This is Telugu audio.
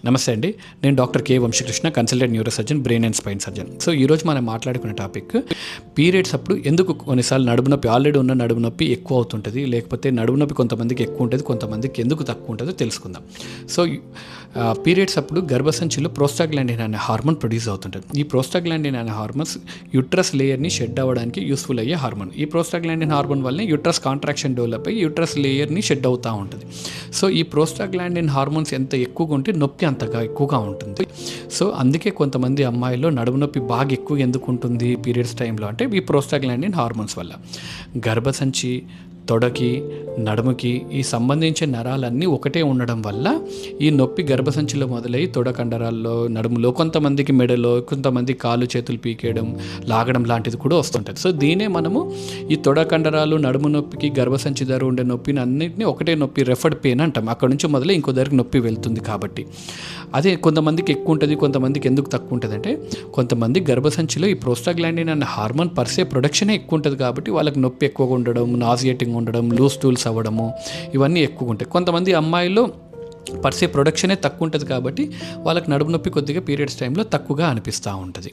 నమస్తే అండి, నేను doctor K Vamsikrishna, consultant neuro surgeon, brain and spine surgeon. So ఈరోజు మనం మాట్లాడుకునే టాపిక్ పీరియడ్స్ అప్పుడు ఎందుకు కొన్నిసార్లు నడుము నొప్పి, ఆల్రెడీ ఉన్న నడుము నొప్పి ఎక్కువ అవుతుంటుంది, లేకపోతే నడుము నొప్పి కొంతమందికి ఎక్కువ ఉంటుంది, కొంతమందికి ఎందుకు తక్కువ ఉంటుందో తెలుసుకుందాం. సో పీరియడ్స్ అప్పుడు గర్భసంచిలో ప్రోస్టాగ్లాండిన్ అనే హార్మోన్ ప్రొడ్యూస్ అవుతుంటుంది. ఈ ప్రోస్టాగ్లాండిన్ అనే హార్మోన్స్ యూట్రస్ లేయర్ని షెడ్ అవ్వడానికి యూస్ఫుల్ అయ్యే హార్మోన్. ఈ ప్రోస్టాగ్లాండిన్ హార్మోన్ వల్లనే యూట్రస్ కాంట్రాక్షన్ డెవలప్ అయ్యి యూట్రస్ లేయర్ని షెడ్ అవుతూ ఉంటుంది. సో ఈ ప్రోస్టాగ్లాండిన్ హార్మోన్స్ ఎంత ఎక్కువగా ఉంటే నొప్పి అంతగా ఎక్కువగా ఉంటుంది. సో అందుకే కొంతమంది అమ్మాయిల్లో నడుము నొప్పి బాగా ఎక్కువ ఎందుకు ఉంటుంది పీరియడ్స్ టైంలో అంటే ఈ ప్రోస్టాగ్లాండిన్ హార్మోన్స్ వల్ల. గర్భసంచి, తొడకి, నడుముకి ఈ సంబంధించిన నరాలన్నీ ఒకటే ఉండడం వల్ల ఈ నొప్పి గర్భసంచిలో మొదలై తొడ కండరాల్లో, నడుములో, కొంతమందికి మెడలో, కొంతమంది కాళ్ళు చేతులు పీకేయడం, లాగడం లాంటిది కూడా వస్తుంటుంది. సో దీనే మనము ఈ తొడ కండరాలు, నడుము నొప్పికి, గర్భసంచి దగ్గర ఉండే నొప్పిని అన్నింటినీ ఒకటే నొప్పి, రెఫర్డ్ పెయిన్ అంటాం. అక్కడ నుంచి మొదలై ఇంకో దగ్గరికి నొప్పి వెళ్తుంది కాబట్టి. అదే కొంతమందికి ఎక్కువ ఉంటుంది, కొంతమందికి ఎందుకు తక్కువ ఉంటుంది అంటే కొంతమంది గర్భసంచిలో ఈ ప్రోస్టాగ్లాండిన్ అనే హార్మోన్ పర్సే ప్రొడక్షనే ఎక్కువ ఉంటుంది కాబట్టి వాళ్ళకి నొప్పి ఎక్కువగా ఉండడం, నాజియేటింగ్ ఉండడం, లూజ్ టూల్స్ అవ్వడము, ఇవన్నీ ఎక్కువగా ఉంటాయి. కొంతమంది అమ్మాయిల్లో పర్సే ప్రొడక్షనే తక్కువ ఉంటుంది కాబట్టి వాళ్ళకి నడుము నొప్పి కొద్దిగా పీరియడ్స్ టైంలో తక్కువగా అనిపిస్తూ ఉంటుంది.